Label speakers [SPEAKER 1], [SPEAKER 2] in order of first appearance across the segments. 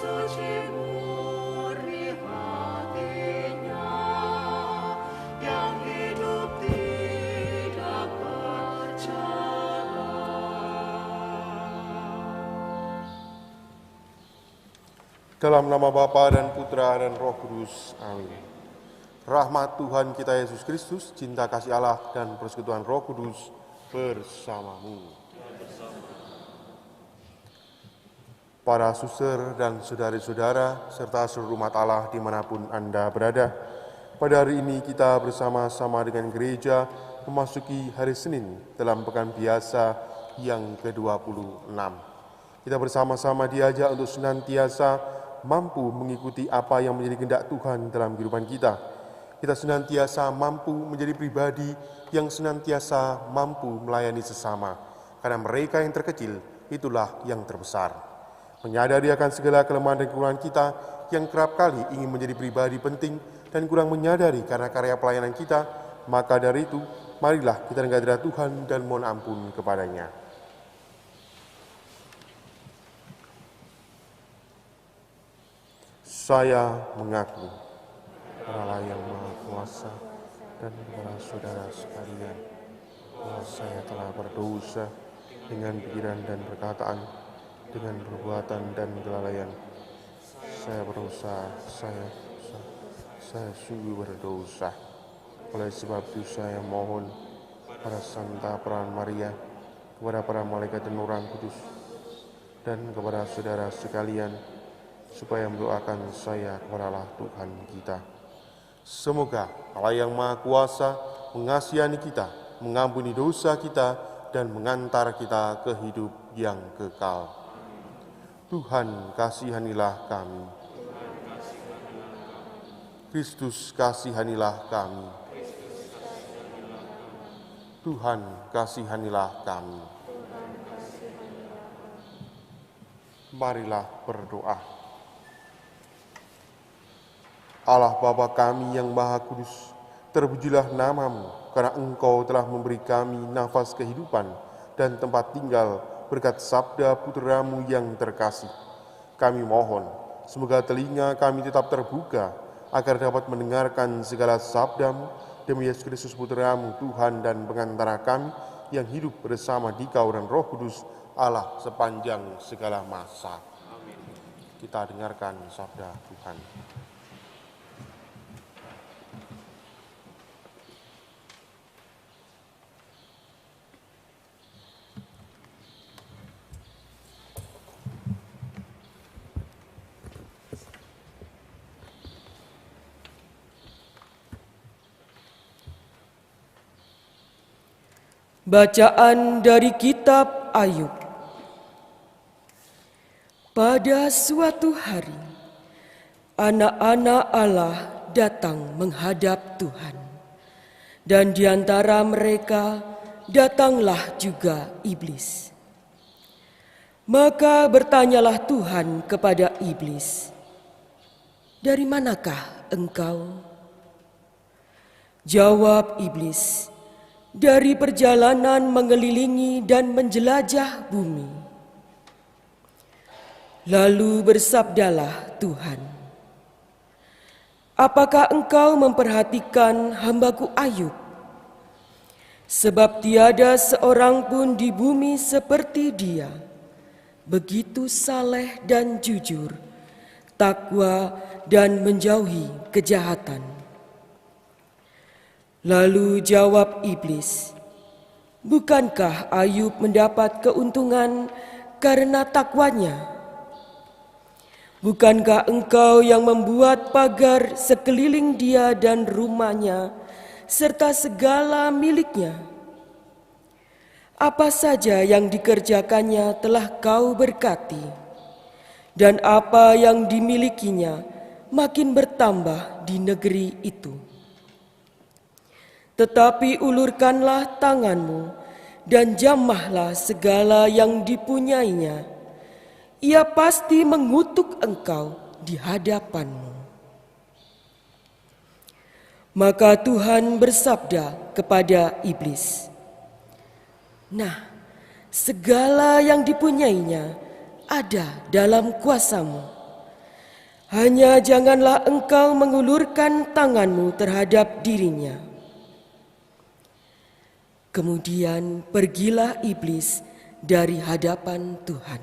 [SPEAKER 1] suci murni hatinya, yang hidup tidak bercela.
[SPEAKER 2] Dalam nama Bapa dan Putra dan Roh Kudus. Amin. Rahmat Tuhan kita Yesus Kristus, cinta kasih Allah, dan persekutuan Roh Kudus bersamamu. Para suster dan saudari-saudara, serta seluruh umat Allah dimanapun Anda berada, pada hari ini kita bersama-sama dengan gereja memasuki hari Senin dalam pekan biasa yang ke-26. Kita bersama-sama diajak untuk senantiasa mampu mengikuti apa yang menjadi kehendak Tuhan dalam kehidupan kita. Kita senantiasa mampu menjadi pribadi yang senantiasa mampu melayani sesama. Karena mereka yang terkecil, itulah yang terbesar. Menyadari akan segala kelemahan dan kekurangan kita yang kerap kali ingin menjadi pribadi penting dan kurang menyadari karena karya pelayanan kita, maka dari itu, marilah kita dengan hadirat Tuhan dan mohon ampun kepadanya. Saya mengaku Allah yang Maha Kuasa dan kepada saudara sekalian, bahwa saya telah berdosa dengan pikiran dan perkataan, dengan perbuatan dan kelalaian. Saya berdosa, saya sungguh berdosa. Oleh sebab itu saya mohon pada Santa Peran Maria, kepada para malaikat dan orang kudus, dan kepada saudara sekalian, supaya mendoakan saya kepada Allah Tuhan kita. Semoga Allah yang Maha Kuasa mengasihani kita, mengampuni dosa kita, dan mengantar kita ke hidup yang kekal. Tuhan kasihanilah kami. Kristus kasihanilah kami. Tuhan kasihanilah kami. Marilah berdoa. Allah Bapa kami yang Maha Kudus, terpujilah namamu, karena Engkau telah memberi kami nafas kehidupan dan tempat tinggal berkat sabda Putramu yang terkasih. Kami mohon, semoga telinga kami tetap terbuka, agar dapat mendengarkan segala sabdamu, demi Yesus Kristus Putramu, Tuhan dan pengantara kami, yang hidup bersama Dikau dan Roh Kudus, Allah sepanjang segala masa. Amin. Kita dengarkan sabda Tuhan.
[SPEAKER 3] Bacaan dari kitab Ayub. Pada suatu hari, anak-anak Allah datang menghadap Tuhan, dan di antara mereka datanglah juga iblis. Maka bertanyalah Tuhan kepada iblis, "Dari manakah engkau?" Jawab iblis, "Dari perjalanan mengelilingi dan menjelajah bumi." Lalu bersabdalah Tuhan, "Apakah engkau memperhatikan hambaku Ayub? Sebab tiada seorang pun di bumi seperti dia, begitu saleh dan jujur, takwa dan menjauhi kejahatan." Lalu jawab iblis, "Bukankah Ayub mendapat keuntungan karena takwanya? Bukankah engkau yang membuat pagar sekeliling dia dan rumahnya, serta segala miliknya? Apa saja yang dikerjakannya telah kau berkati, dan apa yang dimilikinya makin bertambah di negeri itu. Tetapi ulurkanlah tanganmu dan jamahlah segala yang dipunyainya. Ia pasti mengutuk engkau di hadapanmu." Maka Tuhan bersabda kepada iblis, "Nah, segala yang dipunyainya ada dalam kuasamu, Hanya janganlah engkau mengulurkan tanganmu terhadap dirinya. Kemudian pergilah iblis dari hadapan Tuhan.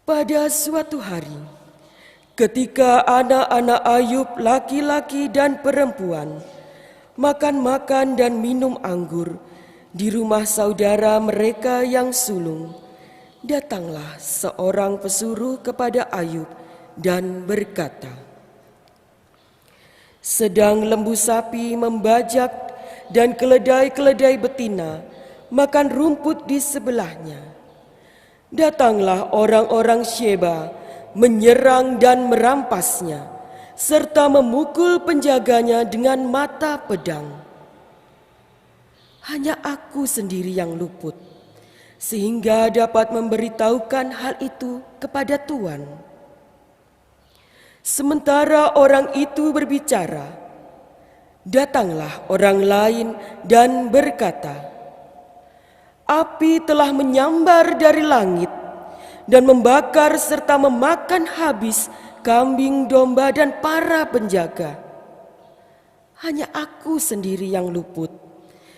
[SPEAKER 3] Pada suatu hari, ketika anak-anak Ayub laki-laki dan perempuan makan-makan dan minum anggur di rumah saudara mereka yang sulung, datanglah seorang pesuruh kepada Ayub dan berkata, sedang lembu sapi membajak dan keledai-keledai betina makan rumput di sebelahnya. Datanglah orang-orang Sheba menyerang dan merampasnya, serta memukul penjaganya dengan mata pedang. Hanya aku sendiri yang luput, sehingga dapat memberitahukan hal itu kepada Tuan. Sementara orang itu berbicara, datanglah orang lain dan berkata, api telah menyambar dari langit dan membakar serta memakan habis kambing, domba, dan para penjaga. Hanya aku sendiri yang luput,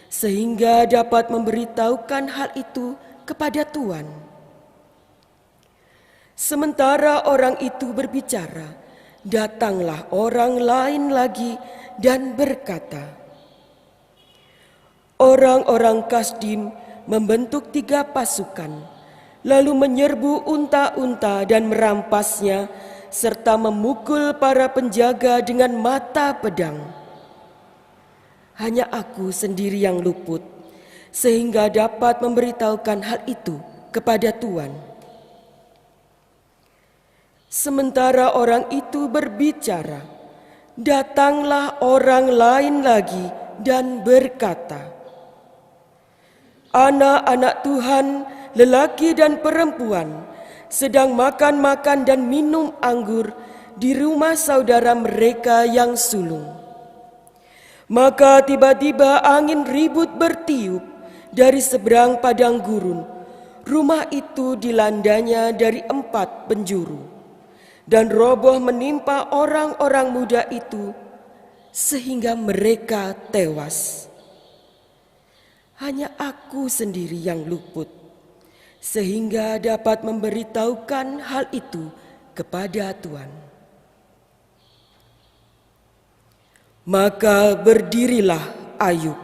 [SPEAKER 3] sehingga dapat memberitahukan hal itu kepada Tuan. Sementara orang itu berbicara, datanglah orang lain lagi dan berkata, orang-orang Kasdim membentuk 3 pasukan, lalu menyerbu unta-unta dan merampasnya, serta memukul para penjaga dengan mata pedang. Hanya aku sendiri yang luput, sehingga dapat memberitahukan hal itu kepada Tuan. Sementara orang itu berbicara, datanglah orang lain lagi dan berkata, anak-anak Tuhan, lelaki dan perempuan, sedang makan-makan dan minum anggur di rumah saudara mereka yang sulung. Maka tiba-tiba angin ribut bertiup dari seberang padang gurun. Rumah itu dilandanya dari 4 penjuru, dan roboh menimpa orang-orang muda itu sehingga mereka tewas. Hanya aku sendiri yang luput, sehingga dapat memberitahukan hal itu kepada Tuan. Maka berdirilah Ayub,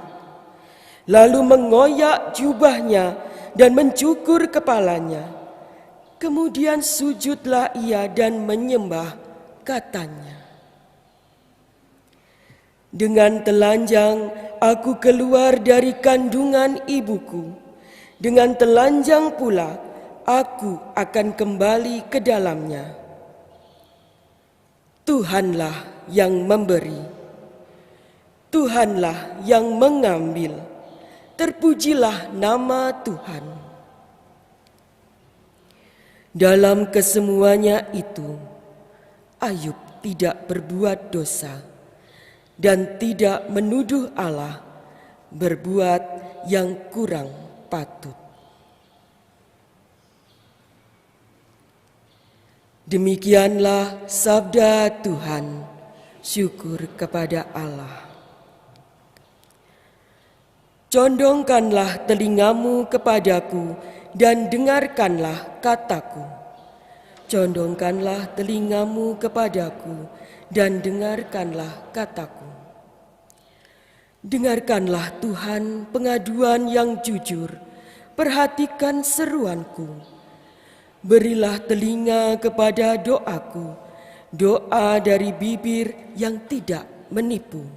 [SPEAKER 3] lalu mengoyak jubahnya dan mencukur kepalanya. Kemudian sujudlah ia dan menyembah, katanya, dengan telanjang aku keluar dari kandungan ibuku, dengan telanjang pula aku akan kembali ke dalamnya. Tuhanlah yang memberi, Tuhanlah yang mengambil, terpujilah nama Tuhan. Dalam kesemuanya itu, Ayub tidak berbuat dosa dan tidak menuduh Allah berbuat yang kurang patut. Demikianlah sabda Tuhan, syukur kepada Allah. Condongkanlah telingamu kepadaku dan dengarkanlah kataku. Condongkanlah telingamu kepadaku dan dengarkanlah kataku. Dengarkanlah Tuhan pengaduan yang jujur, perhatikan seruanku. Berilah telinga kepada doaku, doa dari bibir yang tidak menipu.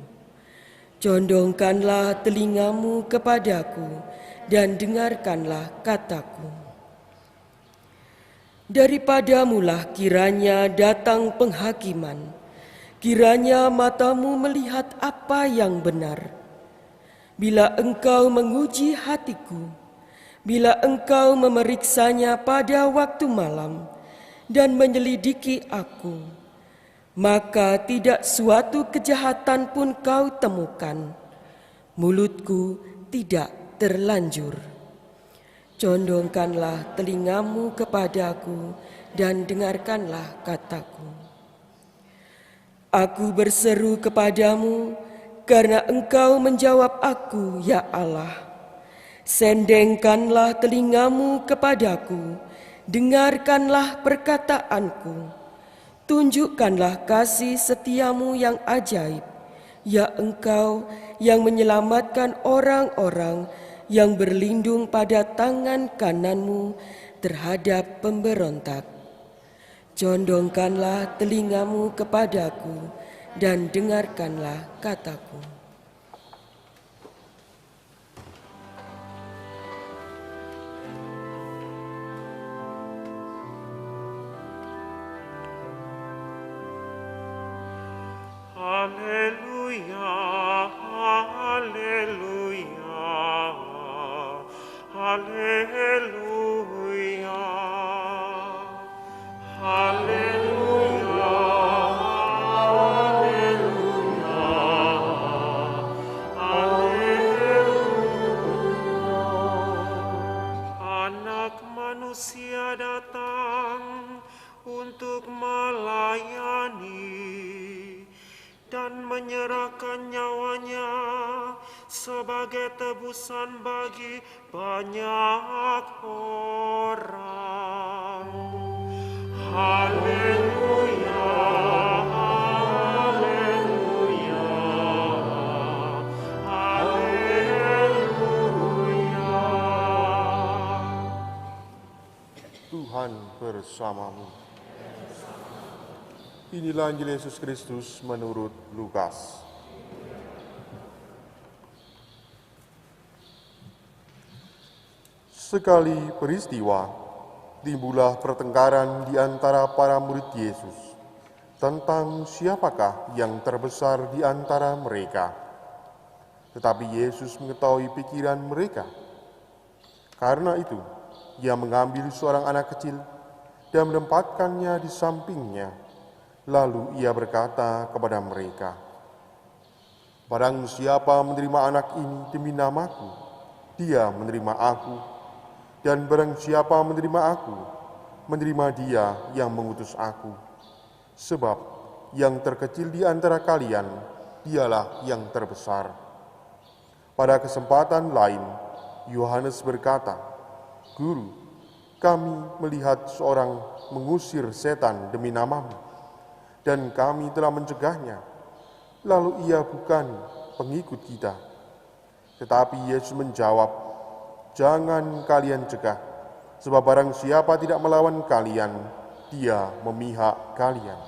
[SPEAKER 3] Condongkanlah telingamu kepadaku dan dengarkanlah kataku. Daripadamulah kiranya datang penghakiman, kiranya matamu melihat apa yang benar. Bila engkau menguji hatiku, bila engkau memeriksanya pada waktu malam dan menyelidiki aku, maka tidak suatu kejahatan pun kau temukan. Mulutku tidak terlanjur. Condongkanlah telingamu kepadaku dan dengarkanlah kataku. Aku berseru kepadamu karena Engkau menjawab aku, ya Allah. Sendengkanlah telingamu kepadaku, dengarkanlah perkataanku. Tunjukkanlah kasih setiamu yang ajaib, ya Engkau yang menyelamatkan orang-orang yang berlindung pada tangan kananmu terhadap pemberontak. Condongkanlah telingamu kepadaku dan dengarkanlah kataku.
[SPEAKER 1] Haleluya, haleluya, haleluya, haleluya, haleluya, haleluya. Anak manusia datang untuk melayani dan menyerahkan nyawanya sebagai tebusan bagi banyak orang. Haleluya, haleluya, haleluya.
[SPEAKER 2] Tuhan bersamamu. Inilah Injil Yesus Kristus menurut Lukas. Sekali peristiwa, timbullah pertengkaran di antara para murid Yesus tentang siapakah yang terbesar di antara mereka. Tetapi Yesus mengetahui pikiran mereka. Karena itu, Ia mengambil seorang anak kecil dan menempatkannya di sampingnya. Lalu Ia berkata kepada mereka, "Barang siapa menerima anak ini demi namaku, dia menerima aku. Dan barang siapa menerima aku, menerima dia yang mengutus aku. Sebab yang terkecil di antara kalian, dialah yang terbesar." Pada kesempatan lain, Yohanes berkata, "Guru, kami melihat seorang mengusir setan demi namamu, dan kami telah mencegahnya, lalu ia bukan pengikut kita." Tetapi Yesus menjawab, "Jangan kalian cegah, sebab barang siapa tidak melawan kalian, dia memihak kalian."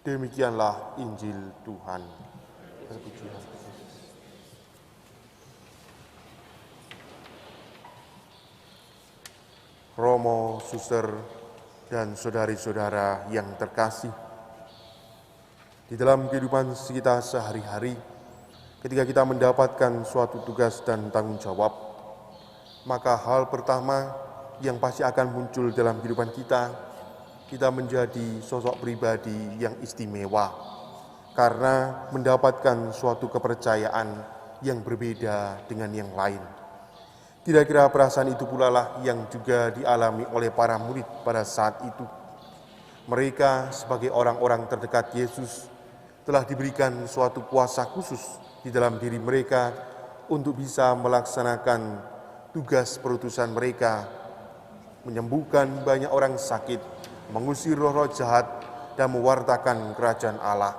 [SPEAKER 2] Demikianlah Injil Tuhan. Terpujilah Kristus. Romo, suster, dan saudari-saudara yang terkasih, di dalam kehidupan kita sehari-hari, ketika kita mendapatkan suatu tugas dan tanggung jawab, maka hal pertama yang pasti akan muncul dalam kehidupan kita menjadi sosok pribadi yang istimewa, karena mendapatkan suatu kepercayaan yang berbeda dengan yang lain. Kira-kira perasaan itu pula lah yang juga dialami oleh para murid pada saat itu. Mereka sebagai orang-orang terdekat Yesus telah diberikan suatu kuasa khusus di dalam diri mereka untuk bisa melaksanakan tugas perutusan mereka, menyembuhkan banyak orang sakit, mengusir roh-roh jahat, dan mewartakan kerajaan Allah.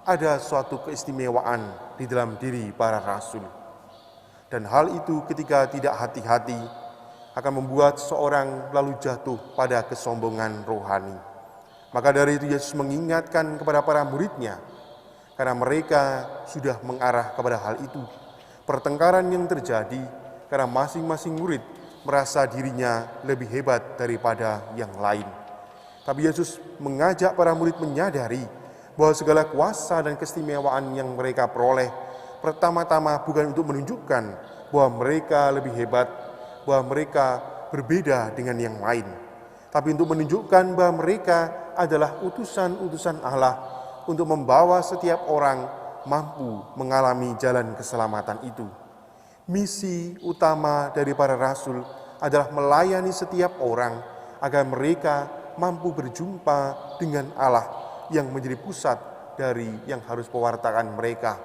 [SPEAKER 2] Ada suatu keistimewaan di dalam diri para rasul. Dan hal itu ketika tidak hati-hati akan membuat seorang lalu jatuh pada kesombongan rohani. Maka dari itu Yesus mengingatkan kepada para muridnya, karena mereka sudah mengarah kepada hal itu. Pertengkaran yang terjadi karena masing-masing murid merasa dirinya lebih hebat daripada yang lain. Tapi Yesus mengajak para murid menyadari bahwa segala kuasa dan keistimewaan yang mereka peroleh pertama-tama bukan untuk menunjukkan bahwa mereka lebih hebat, bahwa mereka berbeda dengan yang lain, tapi untuk menunjukkan bahwa mereka adalah utusan-utusan Allah untuk membawa setiap orang mampu mengalami jalan keselamatan itu. Misi utama dari para rasul adalah melayani setiap orang agar mereka mampu berjumpa dengan Allah yang menjadi pusat dari yang harus pewartaan mereka.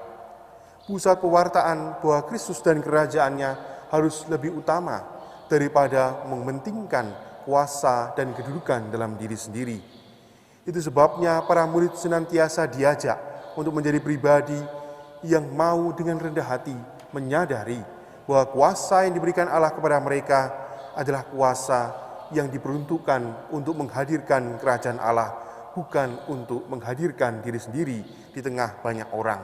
[SPEAKER 2] Pusat pewartaan bahwa Kristus dan kerajaannya harus lebih utama daripada mementingkan kuasa dan kedudukan dalam diri sendiri. Itu sebabnya para murid senantiasa diajak untuk menjadi pribadi yang mau dengan rendah hati menyadari bahwa kuasa yang diberikan Allah kepada mereka adalah kuasa yang diperuntukkan untuk menghadirkan kerajaan Allah, bukan untuk menghadirkan diri sendiri di tengah banyak orang.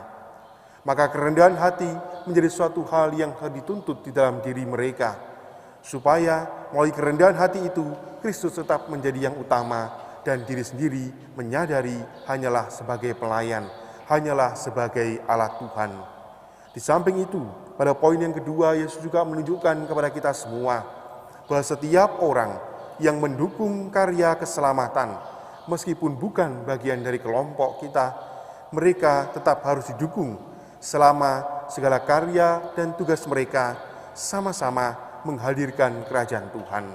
[SPEAKER 2] Maka kerendahan hati menjadi suatu hal yang harus dituntut di dalam diri mereka, supaya melalui kerendahan hati itu Kristus tetap menjadi yang utama dan diri sendiri menyadari hanyalah sebagai pelayan, hanyalah sebagai alat Tuhan. Di samping itu, pada poin yang kedua, Yesus juga menunjukkan kepada kita semua bahwa setiap orang yang mendukung karya keselamatan, meskipun bukan bagian dari kelompok kita, mereka tetap harus didukung selama segala karya dan tugas mereka sama-sama menghadirkan kerajaan Tuhan.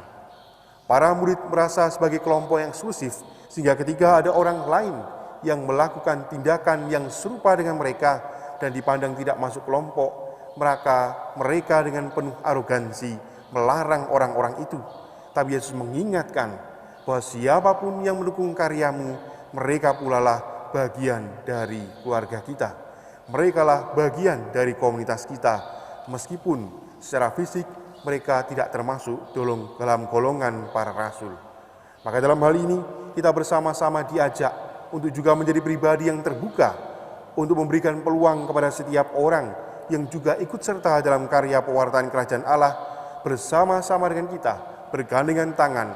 [SPEAKER 2] Para murid merasa sebagai kelompok yang eksklusif, sehingga ketika ada orang lain yang melakukan tindakan yang serupa dengan mereka dan dipandang tidak masuk kelompok, maka mereka dengan penuh arogansi melarang orang-orang itu. Tapi Yesus mengingatkan bahwa siapapun yang mendukung karyamu, mereka pula lah bagian dari keluarga kita. Mereka lah bagian dari komunitas kita, meskipun secara fisik mereka tidak termasuk dalam golongan para rasul. Maka dalam hal ini kita bersama-sama diajak untuk juga menjadi pribadi yang terbuka, untuk memberikan peluang kepada setiap orang yang juga ikut serta dalam karya pewartaan kerajaan Allah, bersama-sama dengan kita, bergandengan tangan,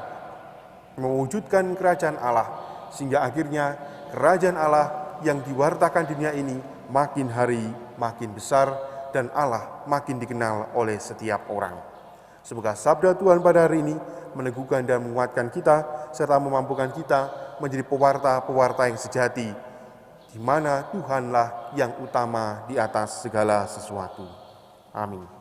[SPEAKER 2] mewujudkan kerajaan Allah, sehingga akhirnya kerajaan Allah yang diwartakan dunia ini makin hari makin besar dan Allah makin dikenal oleh setiap orang. Semoga sabda Tuhan pada hari ini meneguhkan dan menguatkan kita, serta memampukan kita menjadi pewarta-pewarta yang sejati, di mana Tuhanlah yang utama di atas segala sesuatu. Amin.